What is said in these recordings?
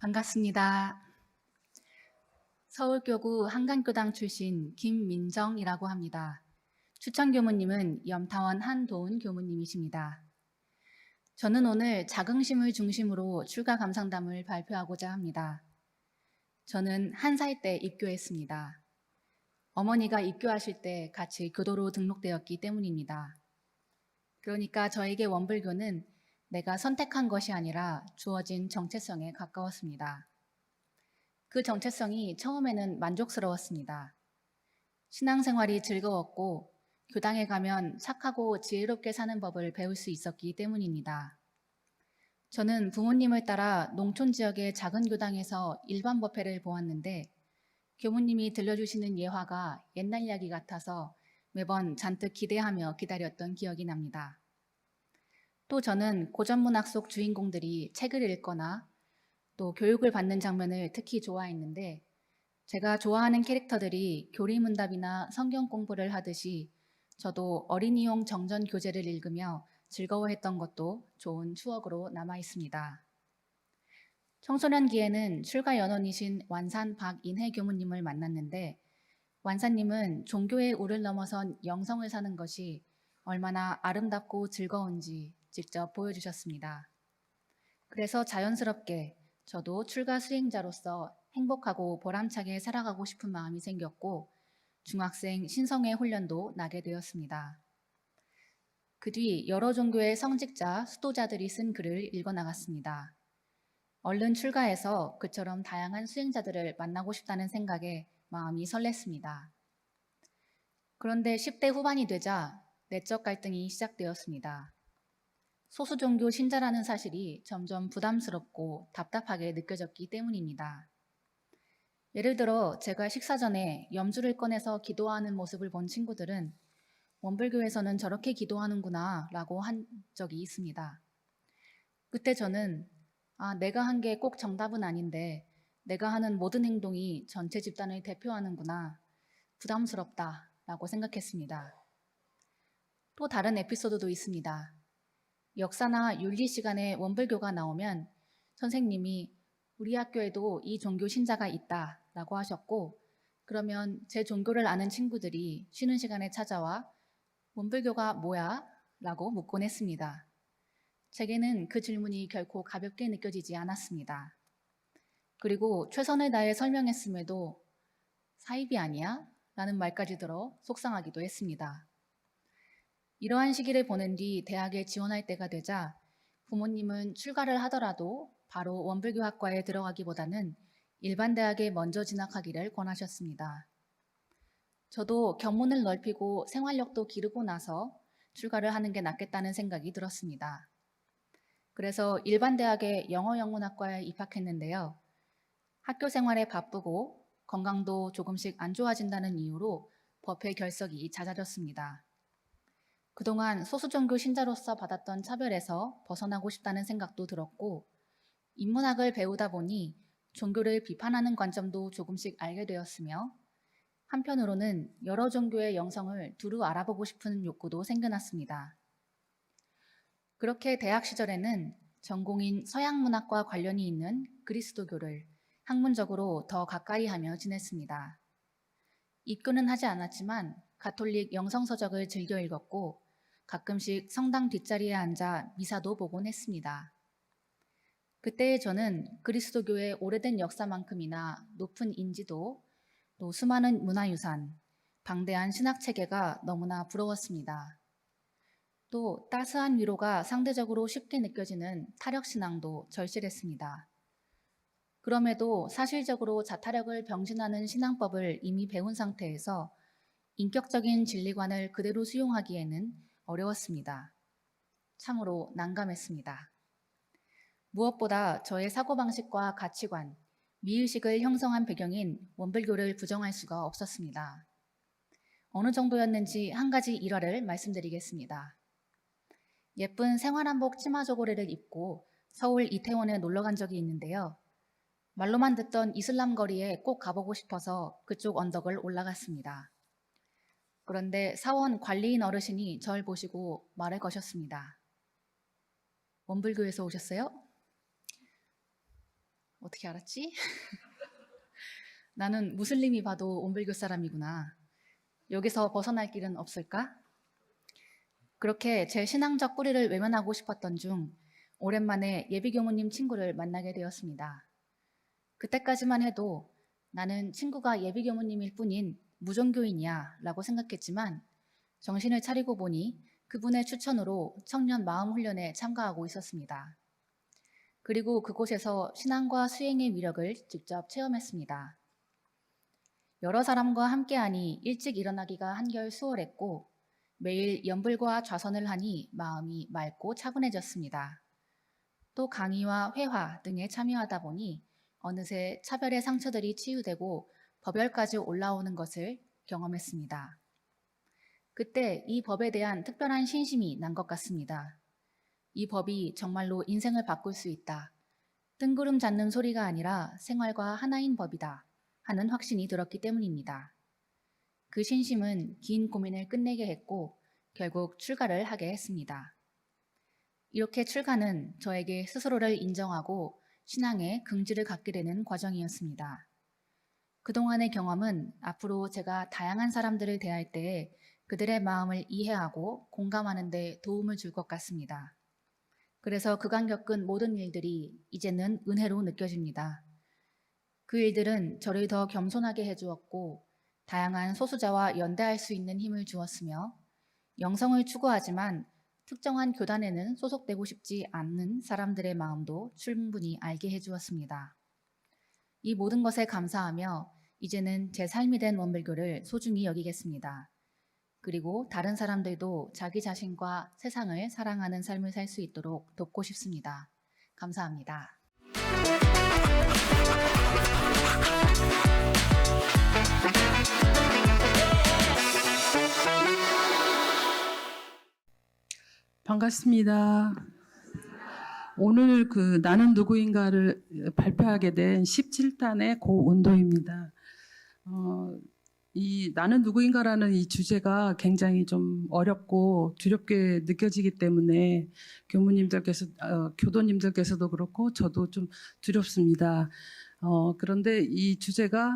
반갑습니다. 서울교구 한강교당 출신 김민정이라고 합니다. 추천 교무님은 염타원 한도훈 교무님이십니다. 저는 오늘 자긍심을 중심으로 출가 감상담을 발표하고자 합니다. 저는 1살 때 입교했습니다. 어머니가 입교하실 때 같이 교도로 등록되었기 때문입니다. 그러니까 저에게 원불교는 내가 선택한 것이 아니라 주어진 정체성에 가까웠습니다. 그 정체성이 처음에는 만족스러웠습니다. 신앙생활이 즐거웠고 교당에 가면 착하고 지혜롭게 사는 법을 배울 수 있었기 때문입니다. 저는 부모님을 따라 농촌 지역의 작은 교당에서 일반 법회를 보았는데 교무님이 들려주시는 예화가 옛날 이야기 같아서 매번 잔뜩 기대하며 기다렸던 기억이 납니다. 또 저는 고전문학 속 주인공들이 책을 읽거나 또 교육을 받는 장면을 특히 좋아했는데 제가 좋아하는 캐릭터들이 교리문답이나 성경 공부를 하듯이 저도 어린이용 정전 교재를 읽으며 즐거워했던 것도 좋은 추억으로 남아 있습니다. 청소년기에는 출가 연원이신 완산 박인혜 교무님을 만났는데 완산님은 종교의 우를 넘어선 영성을 사는 것이 얼마나 아름답고 즐거운지 직접 보여주셨습니다. 그래서 자연스럽게 저도 출가 수행자로서 행복하고 보람차게 살아가고 싶은 마음이 생겼고 중학생 신성회 훈련도 나게 되었습니다. 그 뒤 여러 종교의 성직자, 수도자들이 쓴 글을 읽어나갔습니다. 얼른 출가해서 그처럼 다양한 수행자들을 만나고 싶다는 생각에 마음이 설렜습니다. 그런데 10대 후반이 되자 내적 갈등이 시작되었습니다. 소수 종교 신자라는 사실이 점점 부담스럽고 답답하게 느껴졌기 때문입니다. 예를 들어 제가 식사 전에 염주를 꺼내서 기도하는 모습을 본 친구들은 원불교에서는 저렇게 기도하는구나 라고 한 적이 있습니다. 그때 저는 내가 한 게 꼭 정답은 아닌데 내가 하는 모든 행동이 전체 집단을 대표하는구나. 부담스럽다 라고 생각했습니다. 또 다른 에피소드도 있습니다. 역사나 윤리 시간에 원불교가 나오면 선생님이 우리 학교에도 이 종교 신자가 있다 라고 하셨고 그러면 제 종교를 아는 친구들이 쉬는 시간에 찾아와 원불교가 뭐야? 라고 묻곤 했습니다. 제게는 그 질문이 결코 가볍게 느껴지지 않았습니다. 그리고 최선을 다해 설명했음에도 사입이 아니야? 라는 말까지 들어 속상하기도 했습니다. 이러한 시기를 보낸 뒤 대학에 지원할 때가 되자 부모님은 출가를 하더라도 바로 원불교학과에 들어가기보다는 일반 대학에 먼저 진학하기를 권하셨습니다. 저도 견문을 넓히고 생활력도 기르고 나서 출가를 하는 게 낫겠다는 생각이 들었습니다. 그래서 일반 대학의 영어영문학과에 입학했는데요. 학교 생활에 바쁘고 건강도 조금씩 안 좋아진다는 이유로 법회 결석이 잦아졌습니다. 그동안 소수종교 신자로서 받았던 차별에서 벗어나고 싶다는 생각도 들었고 인문학을 배우다 보니 종교를 비판하는 관점도 조금씩 알게 되었으며 한편으로는 여러 종교의 영성을 두루 알아보고 싶은 욕구도 생겨났습니다. 그렇게 대학 시절에는 전공인 서양문학과 관련이 있는 그리스도교를 학문적으로 더 가까이 하며 지냈습니다. 입교는 하지 않았지만 가톨릭 영성서적을 즐겨 읽었고 가끔씩 성당 뒷자리에 앉아 미사도 보곤 했습니다. 그때의 저는 그리스도교의 오래된 역사만큼이나 높은 인지도, 또 수많은 문화유산, 방대한 신학체계가 너무나 부러웠습니다. 또 따스한 위로가 상대적으로 쉽게 느껴지는 타력신앙도 절실했습니다. 그럼에도 사실적으로 자타력을 병신하는 신앙법을 이미 배운 상태에서 인격적인 진리관을 그대로 수용하기에는 어려웠습니다. 참으로 난감했습니다. 무엇보다 저의 사고방식과 가치관, 미의식을 형성한 배경인 원불교를 부정할 수가 없었습니다. 어느 정도였는지 한 가지 일화를 말씀드리겠습니다. 예쁜 생활한복 치마 저고리를 입고 서울 이태원에 놀러 간 적이 있는데요. 말로만 듣던 이슬람 거리에 꼭 가보고 싶어서 그쪽 언덕을 올라갔습니다. 그런데 사원 관리인 어르신이 절 보시고 말을 거셨습니다. 원불교에서 오셨어요? 어떻게 알았지? 나는 무슬림이 봐도 온불교 사람이구나. 여기서 벗어날 길은 없을까? 그렇게 제 신앙적 뿌리를 외면하고 싶었던 중 오랜만에 예비교무님 친구를 만나게 되었습니다. 그때까지만 해도 나는 친구가 예비교무님일 뿐인 무종교인이야 라고 생각했지만 정신을 차리고 보니 그분의 추천으로 청년 마음훈련에 참가하고 있었습니다. 그리고 그곳에서 신앙과 수행의 위력을 직접 체험했습니다. 여러 사람과 함께하니 일찍 일어나기가 한결 수월했고 매일 연불과 좌선을 하니 마음이 맑고 차분해졌습니다. 또 강의와 회화 등에 참여하다 보니 어느새 차별의 상처들이 치유되고 법열까지 올라오는 것을 경험했습니다. 그때 이 법에 대한 특별한 신심이 난 것 같습니다. 이 법이 정말로 인생을 바꿀 수 있다. 뜬구름 잡는 소리가 아니라 생활과 하나인 법이다 하는 확신이 들었기 때문입니다. 그 신심은 긴 고민을 끝내게 했고 결국 출가를 하게 했습니다. 이렇게 출가는 저에게 스스로를 인정하고 신앙에 긍지를 갖게 되는 과정이었습니다. 그동안의 경험은 앞으로 제가 다양한 사람들을 대할 때 그들의 마음을 이해하고 공감하는 데 도움을 줄 것 같습니다. 그래서 그간 겪은 모든 일들이 이제는 은혜로 느껴집니다. 그 일들은 저를 더 겸손하게 해주었고 다양한 소수자와 연대할 수 있는 힘을 주었으며 영성을 추구하지만 특정한 교단에는 소속되고 싶지 않는 사람들의 마음도 충분히 알게 해주었습니다. 이 모든 것에 감사하며 이제는 제 삶이 된 원불교를 소중히 여기겠습니다. 그리고 다른 사람들도 자기 자신과 세상을 사랑하는 삶을 살 수 있도록 돕고 싶습니다. 감사합니다. 반갑습니다. 오늘 그 나는 누구인가를 발표하게 된 17단의 고운도입니다. 이 나는 누구인가라는 이 주제가 굉장히 좀 어렵고 두렵게 느껴지기 때문에 교도님들께서도 그렇고 저도 좀 두렵습니다. 그런데 이 주제가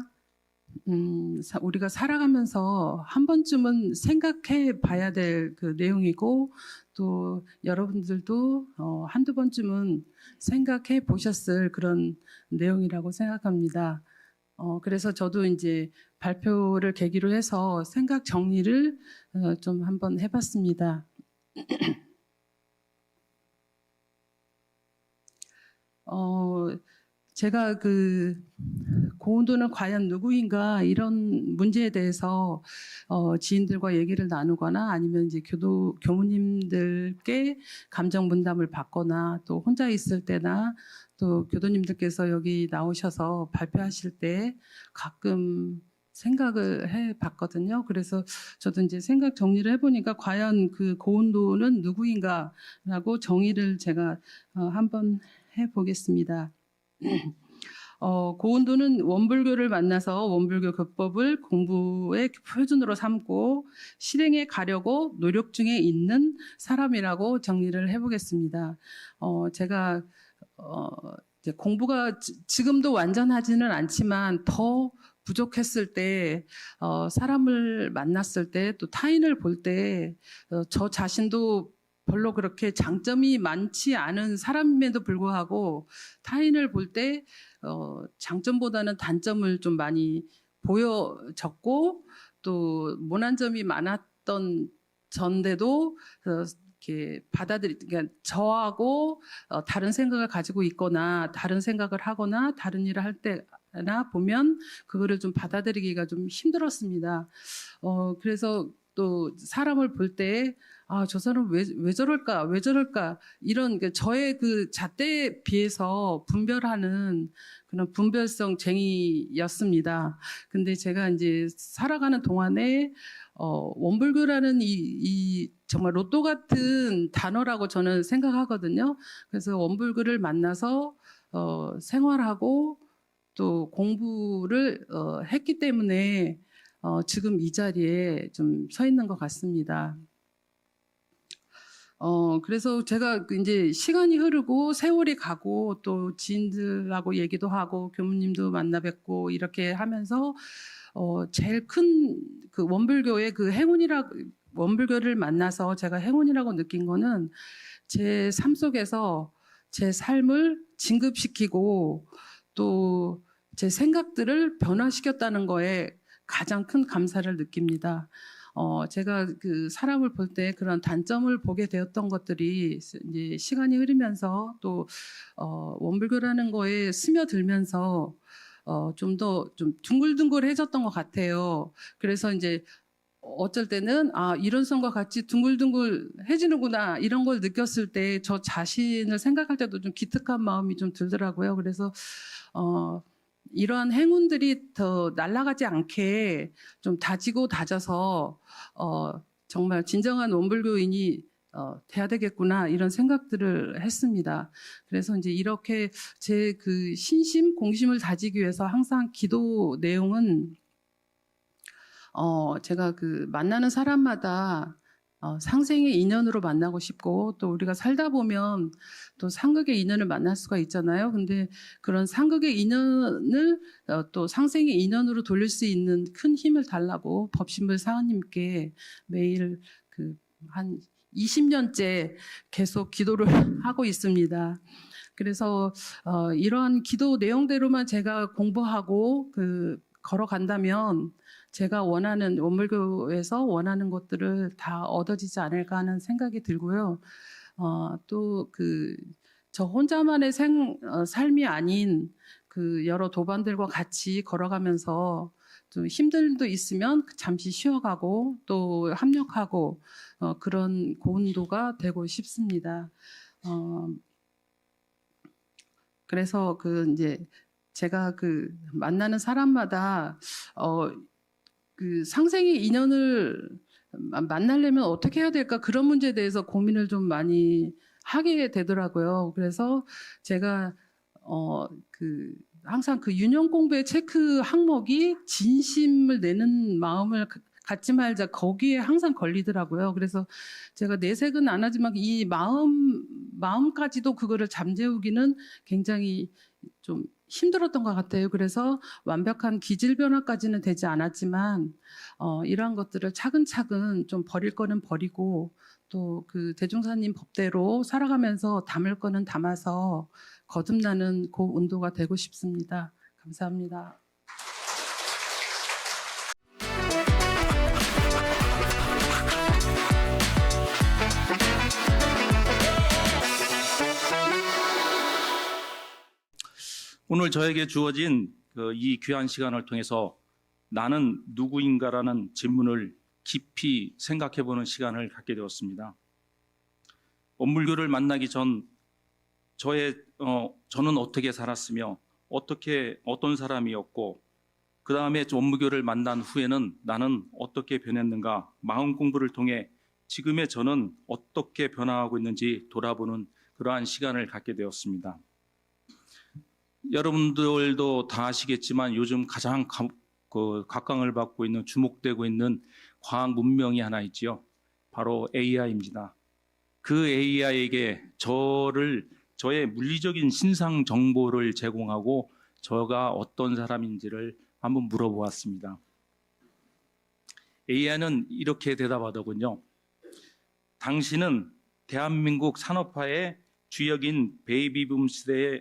우리가 살아가면서 한 번쯤은 생각해 봐야 될 그 내용이고 또 여러분들도 한두 번쯤은 생각해 보셨을 그런 내용이라고 생각합니다. 그래서 저도 이제 발표를 계기로 해서 생각 정리를 좀 한번 해봤습니다. 제가 그 고운도는 과연 누구인가 이런 문제에 대해서 지인들과 얘기를 나누거나 아니면 이제 교무님들께 감정 분담을 받거나 또 혼자 있을 때나 또 교도님들께서 여기 나오셔서 발표하실 때 가끔 생각을 해봤거든요. 그래서 저도 이제 생각 정리를 해보니까 과연 그 고운도는 누구인가라고 정의를 제가 한번 해보겠습니다. 고운도는 원불교를 만나서 원불교 교법을 공부의 표준으로 삼고 실행에 가려고 노력 중에 있는 사람이라고 정리를 해보겠습니다. 제가 이제 공부가 지금도 완전하지는 않지만 더 부족했을 때 사람을 만났을 때 또 타인을 볼 때 저 자신도 별로 그렇게 장점이 많지 않은 사람임에도 불구하고 타인을 볼 때 장점보다는 단점을 좀 많이 보여졌고 또 모난 점이 많았던 전데도 이렇게 그러니까 저하고 다른 생각을 가지고 있거나 다른 생각을 하거나 다른 일을 할 때나 보면 그거를 좀 받아들이기가 좀 힘들었습니다. 그래서 또 사람을 볼 때 저 사람 왜 저럴까? 왜 저럴까? 이런 저의 그 잣대에 비해서 분별하는 그런 분별성쟁이였습니다. 근데 제가 이제 살아가는 동안에 원불교라는 이 정말 로또 같은 단어라고 저는 생각하거든요. 그래서 원불교를 만나서 생활하고 또 공부를 했기 때문에 지금 이 자리에 좀 서 있는 것 같습니다. 그래서 제가 이제 시간이 흐르고 세월이 가고 또 지인들하고 얘기도 하고 교무님도 만나 뵙고 이렇게 하면서 제일 큰 그 원불교의 그 원불교를 만나서 제가 행운이라고 느낀 거는 제 삶 속에서 제 삶을 진급시키고 또 제 생각들을 변화시켰다는 거에 가장 큰 감사를 느낍니다. 제가 그 사람을 볼 때 그런 단점을 보게 되었던 것들이 이제 시간이 흐르면서 또 원불교라는 거에 스며들면서 좀 더 좀 둥글둥글해졌던 것 같아요. 그래서 이제 어쩔 때는 이런성과 같이 둥글둥글해지는구나 이런 걸 느꼈을 때 저 자신을 생각할 때도 좀 기특한 마음이 좀 들더라고요. 그래서 이러한 행운들이 더 날아가지 않게 좀 다지고 다져서 정말 진정한 원불교인이 돼야 되겠구나 이런 생각들을 했습니다. 그래서 이제 이렇게 제 그 신심 공심을 다지기 위해서 항상 기도 내용은 제가 그 만나는 사람마다 상생의 인연으로 만나고 싶고 또 우리가 살다 보면 또 상극의 인연을 만날 수가 있잖아요. 근데 그런 상극의 인연을 또 상생의 인연으로 돌릴 수 있는 큰 힘을 달라고 법신불 사원님께 매일 그 한 20년째 계속 기도를 하고 있습니다. 그래서 이러한 기도 내용대로만 제가 공부하고 걸어간다면 제가 원하는 원불교에서 원하는 것들을 다 얻어지지 않을까 하는 생각이 들고요. 또 저 혼자만의 삶이 아닌 그 여러 도반들과 같이 걸어가면서 좀 힘들도 있으면 잠시 쉬어가고 또 합력하고 그런 고운도가 되고 싶습니다. 그래서 이제 제가 만나는 사람마다 그 상생의 인연을 만나려면 어떻게 해야 될까 그런 문제에 대해서 고민을 좀 많이 하게 되더라고요. 그래서 제가 항상 그 윤영 공부의 체크 항목이 진심을 내는 마음을 갖지 말자 거기에 항상 걸리더라고요. 그래서 제가 내색은 안 하지만 이 마음까지도 그거를 잠재우기는 굉장히 좀 힘들었던 것 같아요. 그래서 완벽한 기질 변화까지는 되지 않았지만 이러한 것들을 차근차근 좀 버릴 거는 버리고 또 그 대종사님 법대로 살아가면서 담을 거는 담아서 거듭나는 그 운도가 되고 싶습니다. 감사합니다. 오늘 저에게 주어진 이 귀한 시간을 통해서 나는 누구인가라는 질문을 깊이 생각해보는 시간을 갖게 되었습니다. 원불교를 만나기 전 저는 어떻게 살았으며 어떤 사람이었고 그 다음에 원불교를 만난 후에는 나는 어떻게 변했는가 마음 공부를 통해 지금의 저는 어떻게 변화하고 있는지 돌아보는 그러한 시간을 갖게 되었습니다. 여러분들도 다 아시겠지만 요즘 가장 각광을 받고 있는 주목되고 있는 과학 문명이 하나 있지요. 바로 AI입니다. 그 AI에게 저의 물리적인 신상 정보를 제공하고 저가 어떤 사람인지를 한번 물어보았습니다. AI는 이렇게 대답하더군요. 당신은 대한민국 산업화의 주역인 베이비붐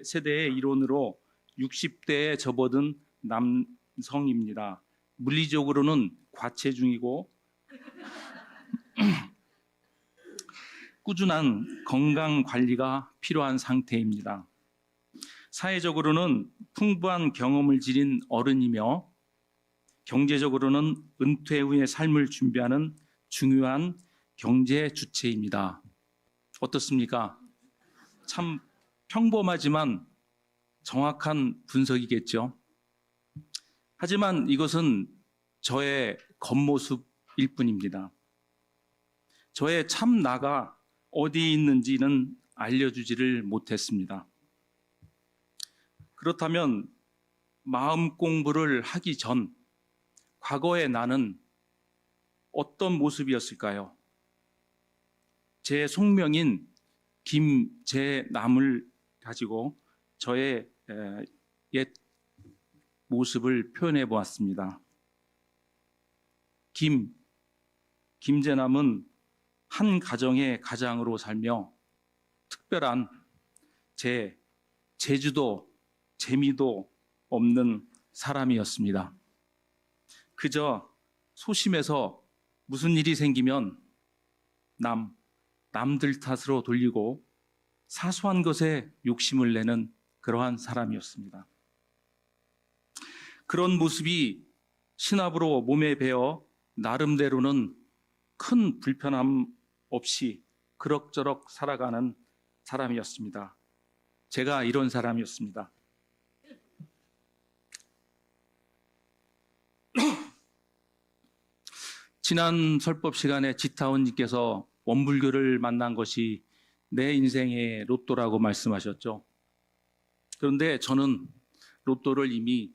세대의 일원으로 60대에 접어든 남성입니다. 물리적으로는 과체중이고 꾸준한 건강 관리가 필요한 상태입니다. 사회적으로는 풍부한 경험을 지닌 어른이며 경제적으로는 은퇴 후의 삶을 준비하는 중요한 경제 주체입니다. 어떻습니까? 참 평범하지만 정확한 분석이겠죠. 하지만 이것은 저의 겉모습일 뿐입니다. 저의 참 나가 어디 있는지는 알려주지를 못했습니다. 그렇다면 마음 공부를 하기 전 과거의 나는 어떤 모습이었을까요? 제 속명인 김재남을 가지고 저의 옛 모습을 표현해 보았습니다. 김재남은 한 가정의 가장으로 살며 특별한 재주도 재미도 없는 사람이었습니다. 그저 소심해서 무슨 일이 생기면 남들 탓으로 돌리고 사소한 것에 욕심을 내는 그러한 사람이었습니다. 그런 모습이 신압으로 몸에 배어 나름대로는 큰 불편함 없이 그럭저럭 살아가는 사람이었습니다. 제가 이런 사람이었습니다. 지난 설법 시간에 지타원님께서 원불교를 만난 것이 내 인생의 로또라고 말씀하셨죠. 그런데 저는 로또를 이미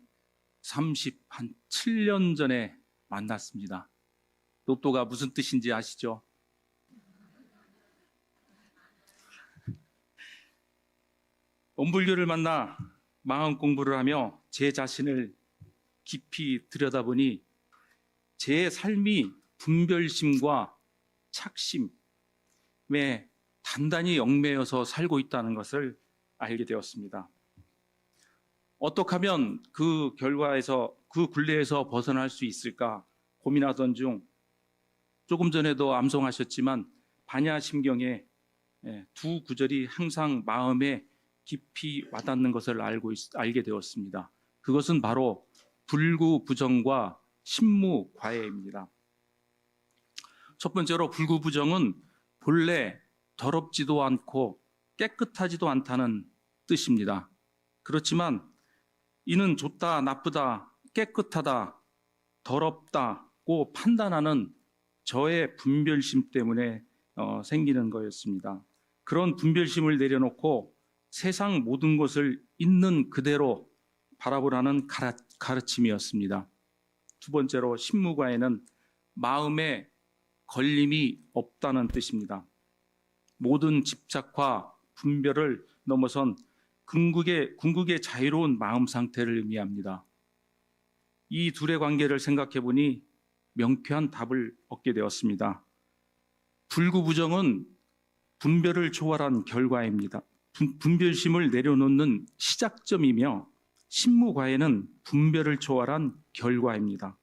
37년 전에 만났습니다. 로또가 무슨 뜻인지 아시죠? 원불교를 만나 마음 공부를 하며 제 자신을 깊이 들여다보니 제 삶이 분별심과 착심에 단단히 얽매여서 살고 있다는 것을 알게 되었습니다. 어떻게 하면 그 결과에서, 그 굴레에서 벗어날 수 있을까 고민하던 중 조금 전에도 암송하셨지만 반야심경의 두 구절이 항상 마음에 깊이 와닿는 것을 알게 되었습니다. 그것은 바로 불구부정과 신무과애입니다. 첫 번째로 불구부정은 본래 더럽지도 않고 깨끗하지도 않다는 뜻입니다. 그렇지만 이는 좋다, 나쁘다, 깨끗하다, 더럽다고 판단하는 저의 분별심 때문에 생기는 거였습니다. 그런 분별심을 내려놓고 세상 모든 것을 있는 그대로 바라보라는 가르침이었습니다. 두 번째로 신무과에는 마음에 걸림이 없다는 뜻입니다. 모든 집착과 분별을 넘어선 궁극의 자유로운 마음 상태를 의미합니다. 이 둘의 관계를 생각해 보니 명쾌한 답을 얻게 되었습니다. 불구부정은 분별을 초월한 결과입니다. 분별심을 내려놓는 시작점이며 신무과애는 분별을 초월한 결과입니다.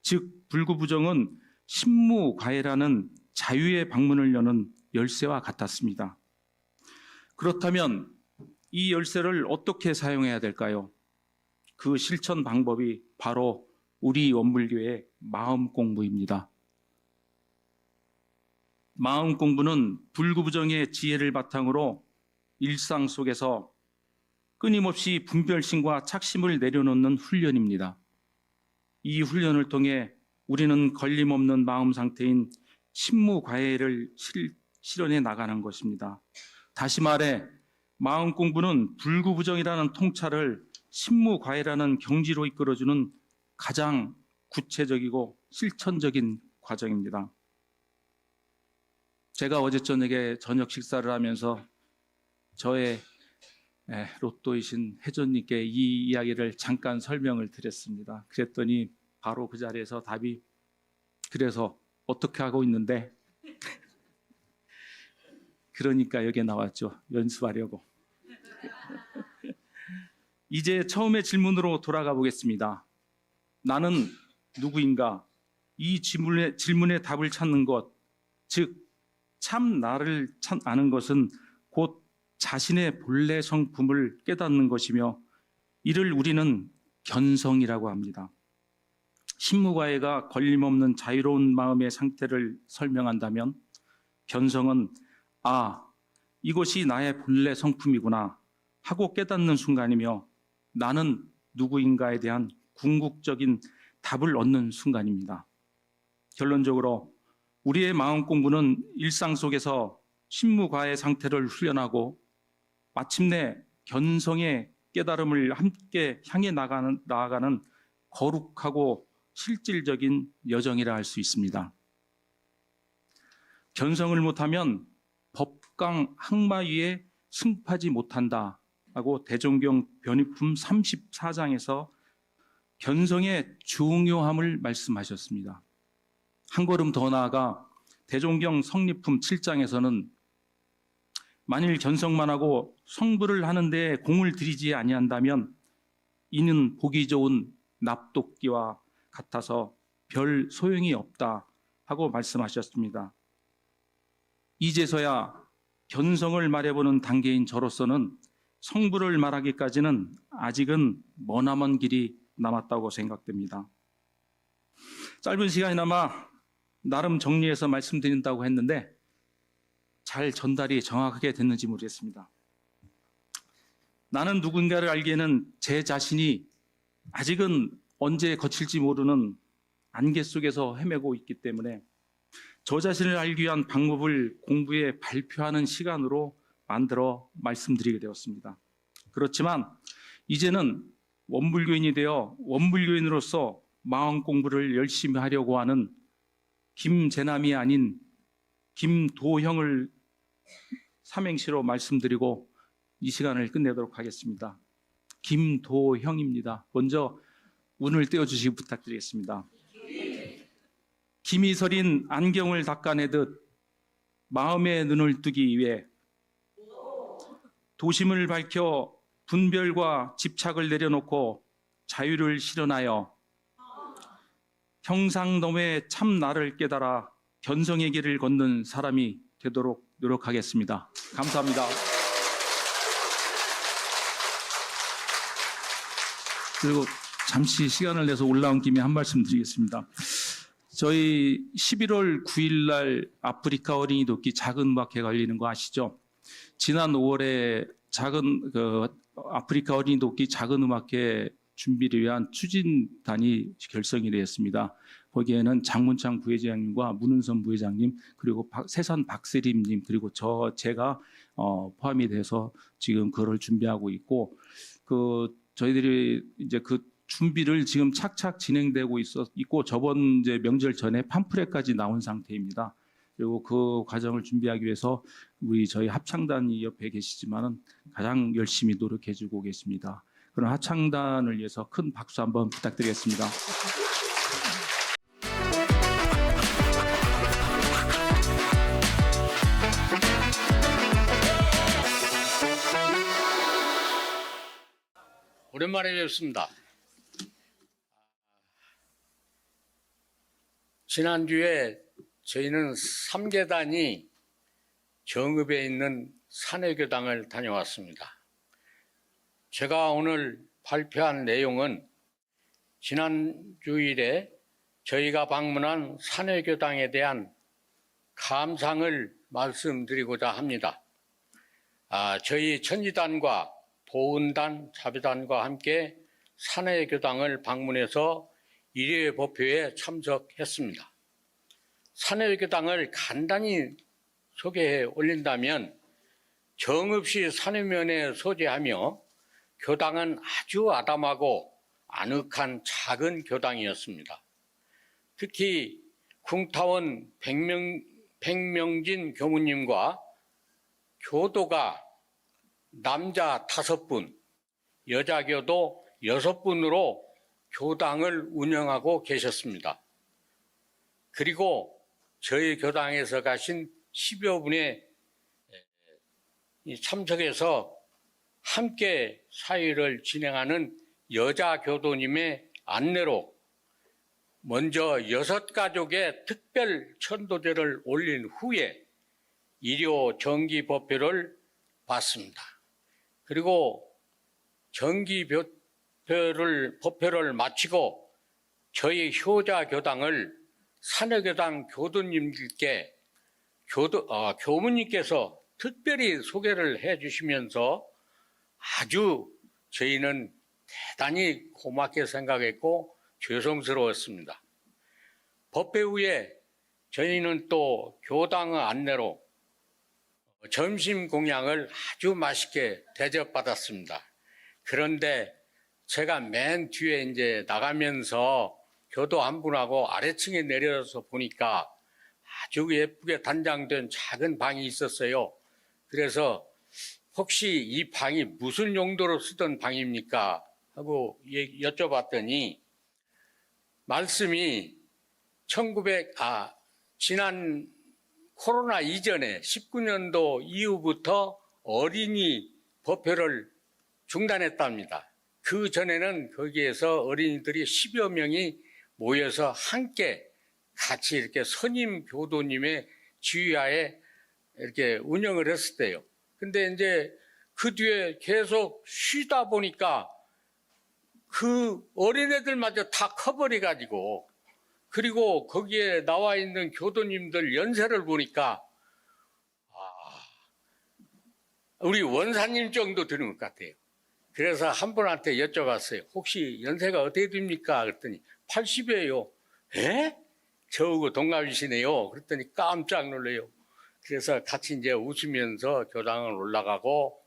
즉 불구부정은 신무과애라는 자유의 방문을 여는 열쇠와 같았습니다. 그렇다면 이 열쇠를 어떻게 사용해야 될까요? 그 실천 방법이 바로 우리 원불교의 마음 공부입니다. 마음 공부는 불구부정의 지혜를 바탕으로 일상 속에서 끊임없이 분별심과 착심을 내려놓는 훈련입니다. 이 훈련을 통해 우리는 걸림없는 마음 상태인 신무과애를 실현해 나가는 것입니다. 다시 말해 마음 공부는 불구부정이라는 통찰을 신무과애라는 경지로 이끌어주는 가장 구체적이고 실천적인 과정입니다. 제가 어제 저녁에 저녁 식사를 하면서 저의 로또이신 혜전님께 이 이야기를 잠깐 설명을 드렸습니다. 그랬더니 바로 그 자리에서 답이 그래서 어떻게 하고 있는데? 그러니까 여기에 나왔죠. 연습하려고. 이제 처음의 질문으로 돌아가 보겠습니다. 나는 누구인가? 이 질문의 답을 찾는 것, 즉 참 나를 아는 것은 곧 자신의 본래 성품을 깨닫는 것이며 이를 우리는 견성이라고 합니다. 신무과애가 걸림없는 자유로운 마음의 상태를 설명한다면 견성은 이것이 나의 본래 성품이구나 하고 깨닫는 순간이며 나는 누구인가에 대한 궁극적인 답을 얻는 순간입니다. 결론적으로 우리의 마음 공부는 일상 속에서 신무과애 상태를 훈련하고 마침내 견성의 깨달음을 함께 향해 나아가는 거룩하고 실질적인 여정이라 할 수 있습니다. 견성을 못하면 석강 항마 위에 승파지 못한다 하고 대종경 변위품 34장에서 견성의 중요함을 말씀하셨습니다. 한 걸음 더 나아가 대종경 성리품 7장에서는 만일 견성만 하고 성불을 하는데 공을 들이지 아니한다면 이는 보기 좋은 납독기와 같아서 별 소용이 없다 하고 말씀하셨습니다. 이제서야 견성을 말해보는 단계인 저로서는 성불을 말하기까지는 아직은 머나먼 길이 남았다고 생각됩니다. 짧은 시간이나마 나름 정리해서 말씀드린다고 했는데 잘 전달이 정확하게 됐는지 모르겠습니다. 나는 누군가를 알기에는 제 자신이 아직은 언제 거칠지 모르는 안개 속에서 헤매고 있기 때문에 저 자신을 알기 위한 방법을 공부에 발표하는 시간으로 만들어 말씀드리게 되었습니다. 그렇지만 이제는 원불교인이 되어 원불교인으로서 마음 공부를 열심히 하려고 하는 김재남이 아닌 김도형을 삼행시로 말씀드리고 이 시간을 끝내도록 하겠습니다. 김도형입니다. 먼저 운을 떼어주시기 부탁드리겠습니다. 김이 서린 안경을 닦아내듯 마음의 눈을 뜨기 위해 도심을 밝혀 분별과 집착을 내려놓고 자유를 실현하여 형상 너머의 참 나를 깨달아 견성의 길을 걷는 사람이 되도록 노력하겠습니다. 감사합니다. 그리고 잠시 시간을 내서 올라온 김에 한 말씀 드리겠습니다. 저희 11월 9일 날 아프리카 어린이 돕기 작은 음악회가 열리는 거 아시죠? 지난 5월에 아프리카 어린이 돕기 작은 음악회 준비를 위한 추진단이 결성이 되었습니다. 거기에는 장문창 부회장님과 문은선 부회장님 그리고 세선 박세림님 그리고 제가 포함이 돼서 지금 그걸 준비하고 있고 저희들이 이제 그 준비를 지금 착착 진행되고 있고 저번 이제 명절 전에 팜플렛까지 나온 상태입니다. 그리고 그 과정을 준비하기 위해서 저희 합창단이 옆에 계시지만은 가장 열심히 노력해주고 계십니다. 그런 합창단을 위해서 큰 박수 한번 부탁드리겠습니다. 오랜만에 뵙습니다. 지난주에 저희는 3계단이 정읍에 있는 산해교당을 다녀왔습니다. 제가 오늘 발표한 내용은 지난 주일에 저희가 방문한 산해교당에 대한 감상을 말씀드리고자 합니다. 저희 천지단과 보은단, 자비단과 함께 산해교당을 방문해서 일요일 법회에 참석했습니다. 산해교당을 간단히 소개해 올린다면 정읍시 산해면에 소재하며 교당은 아주 아담하고 아늑한 작은 교당이었습니다. 특히 궁타원 백명진 교무님과 교도가 남자 5분, 여자 교도 6분으로 교당을 운영하고 계셨습니다. 그리고 저희 교당에서 가신 10여 분의 참석해서 함께 사회를 진행하는 여자 교도님의 안내로 먼저 6가족의 특별 천도제를 올린 후에 일요 정기 법회를 받습니다. 그리고 정기 법회를 마치고 저희 효자 교당을 산해교당 교도님들께 교무님께서 특별히 소개를 해 주시면서 아주 저희는 대단히 고맙게 생각했고 죄송스러웠습니다. 법회 후에 저희는 또 교당의 안내로 점심 공양을 아주 맛있게 대접받았습니다. 그런데 제가 맨 뒤에 이제 나가면서 교도 한 분하고 아래층에 내려서 보니까 아주 예쁘게 단장된 작은 방이 있었어요. 그래서 혹시 이 방이 무슨 용도로 쓰던 방입니까? 하고 여쭤봤더니 말씀이 지난 코로나 이전에 19년도 이후부터 어린이 법회를 중단했답니다. 그 전에는 거기에서 어린이들이 10여 명이 모여서 함께 같이 이렇게 선임 교도님의 지휘하에 이렇게 운영을 했을 때요. 근데 이제 그 뒤에 계속 쉬다 보니까 그 어린애들마저 다 커버려가지고, 그리고 거기에 나와 있는 교도님들 연세를 보니까 우리 원사님 정도 되는 것 같아요. 그래서 한 분한테 여쭤봤어요. 혹시 연세가 어떻게 됩니까? 그랬더니 80이에요. 에? 저하고 동갑이시네요. 그랬더니 깜짝 놀래요. 그래서 같이 이제 웃으면서 교당을 올라가고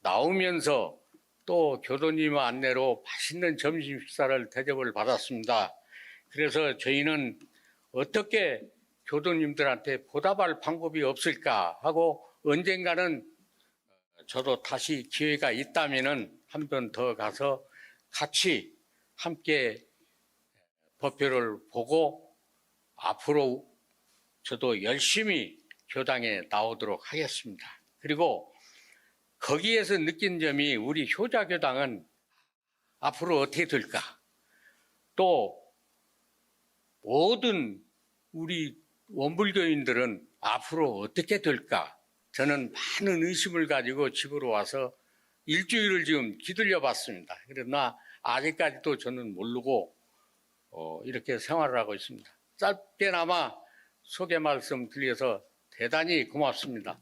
나오면서 또 교도님 안내로 맛있는 점심 식사를 대접을 받았습니다. 그래서 저희는 어떻게 교도님들한테 보답할 방법이 없을까 하고 언젠가는 저도 다시 기회가 있다면은 한 번 더 가서 같이 함께 법회를 보고 앞으로 저도 열심히 교당에 나오도록 하겠습니다. 그리고 거기에서 느낀 점이 우리 효자교당은 앞으로 어떻게 될까? 또 모든 우리 원불교인들은 앞으로 어떻게 될까? 저는 많은 의심을 가지고 집으로 와서 일주일을 지금 기다려 봤습니다. 그러나 아직까지도 저는 모르고 이렇게 생활을 하고 있습니다. 짧게나마 소개 말씀 드려서 대단히 고맙습니다.